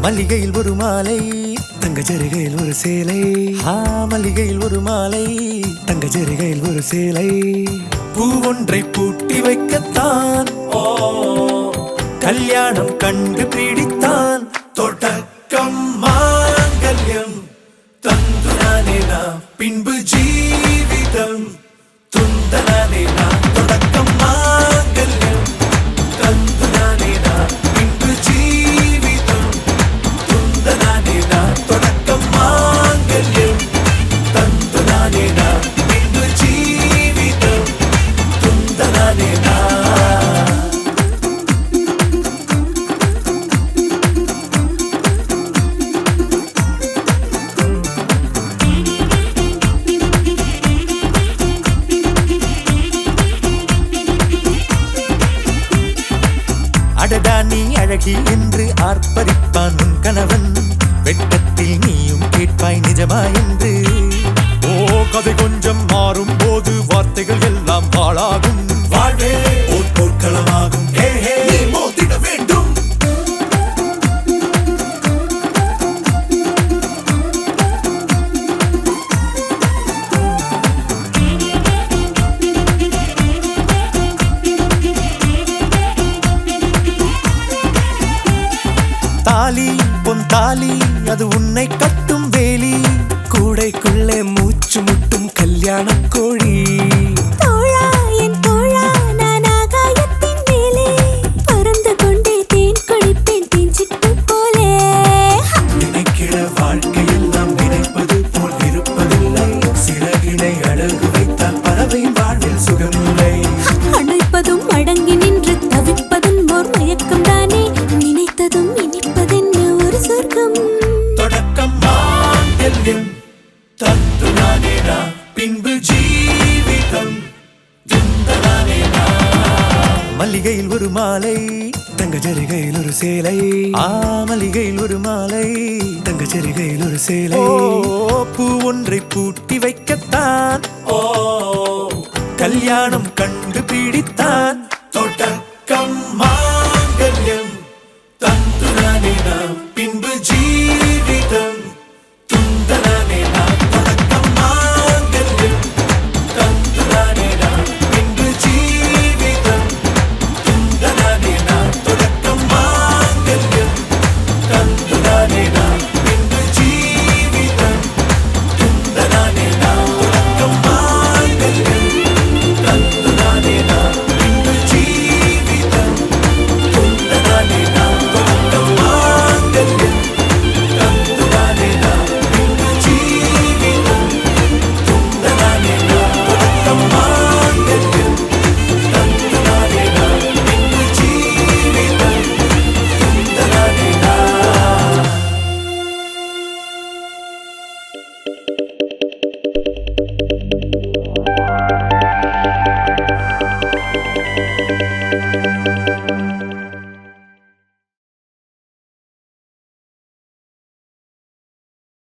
மல்லிகையில் ஒரு மாலை தங்க ஜரிகையில் ஒரு சேலை. மல்லிகையில் ஒரு மாலை தங்க ஜரிகையில் ஒரு சேலை. பூ ஒன்றை பூட்டி வைக்கத்தான் கல்யாணம் கண்டு பிடித்தான். தொடக்கம் மாங்கல்யம் தந்துனானே நாம் பின்பு ஜீவிதம் துந்தனானே நாம். தொடக்கம் மாங்கல்யம் தந்துனானே நாம் பின்பு ஜீவிதம் துந்தனானே நாம். தொடக்கம் மாங்கல்யம் தந்துனானே நாம் பின்பு ஜீவிதம் துந்தனானே நாம். அடடா நீ அழகி என்று ஆர்ப்பரிப்பான் உன் கணவன். வெட்கத்தில் நீயும் கேட்பாய் நிஜமா என்று. கதை கொஞ்சம் மாறும் போது வார்த்தைகள் எல்லாம் பாழாகும். வாழ்வே ஓர் போர்க்களமாகும். நீ மோதிட வேண்டும். தாலி பொன் தாலி அது உன்னை கட்டும் வேலி. கூடைக்குள்ளே மூச்சு முட்டும் கல்யாண கோழி. தோழா என் தோழா நான் ஆகாயத்தின் மேலே பறந்து கொண்டே தேன் குடிப்பேன் தேஞ்சிட்டு போலே. நினைக்கிற வாழ்க்கையெல்லாம் நினைப்பது போல் இருப்பதில்லை. சிறகினை அழகு வைத்தால் பறவை வாழ்வில் சுகமில்லை. அணைப்பதும் அடங்கி நின்று தவிப்பதும் ஓர் மயக்கம் தானே. நினைத்ததும் இனிப்பதென்ன ஒரு சொர்க்கம். தொடக்கம் மாங்கல்யம் தந்துனானே நாம் பின்பு ஜீவிதம் துந்தனானே நாம். மல்லிகையில் ஒரு மாலை தங்க ஜரிகையில் ஒரு சேலை. மல்லிகையில் ஒரு மாலை தங்க ஜரிகையில் ஒரு சேலை. பூ ஒன்றை பூட்டி வைக்கத்தான் கல்யாணம் கண்டு பிடித்தான். தொடக்கம் மாங்கல்யம் தந்துனானே நாம் பின்பு ஜீவிதம் துந்தனானே நாம். தொடக்கம் மாங்கல்யம் தந்துனானே நாம் பின்பு ஜீவிதம் துந்தனானே நாம். தொடக்கம் மாங்கல்யம் தந்துனானே நாம் பின்பு ஜீவிதம் துந்தனானே நாம். தொடக்கம் மாங்கல்யம் தந்துனானே நாம் பின்பு ஜீவிதம் துந்தனானே நாம். தொடக்கம் மாங்கல்யம் தந்துனானே நாம் பின்பு ஜீவிதம் துந்தனானே நாம். தொடக்கம் மாங்கல்யம் தந்துனானே நாம் பின்பு ஜீவிதம் துந்தனானே நாம்.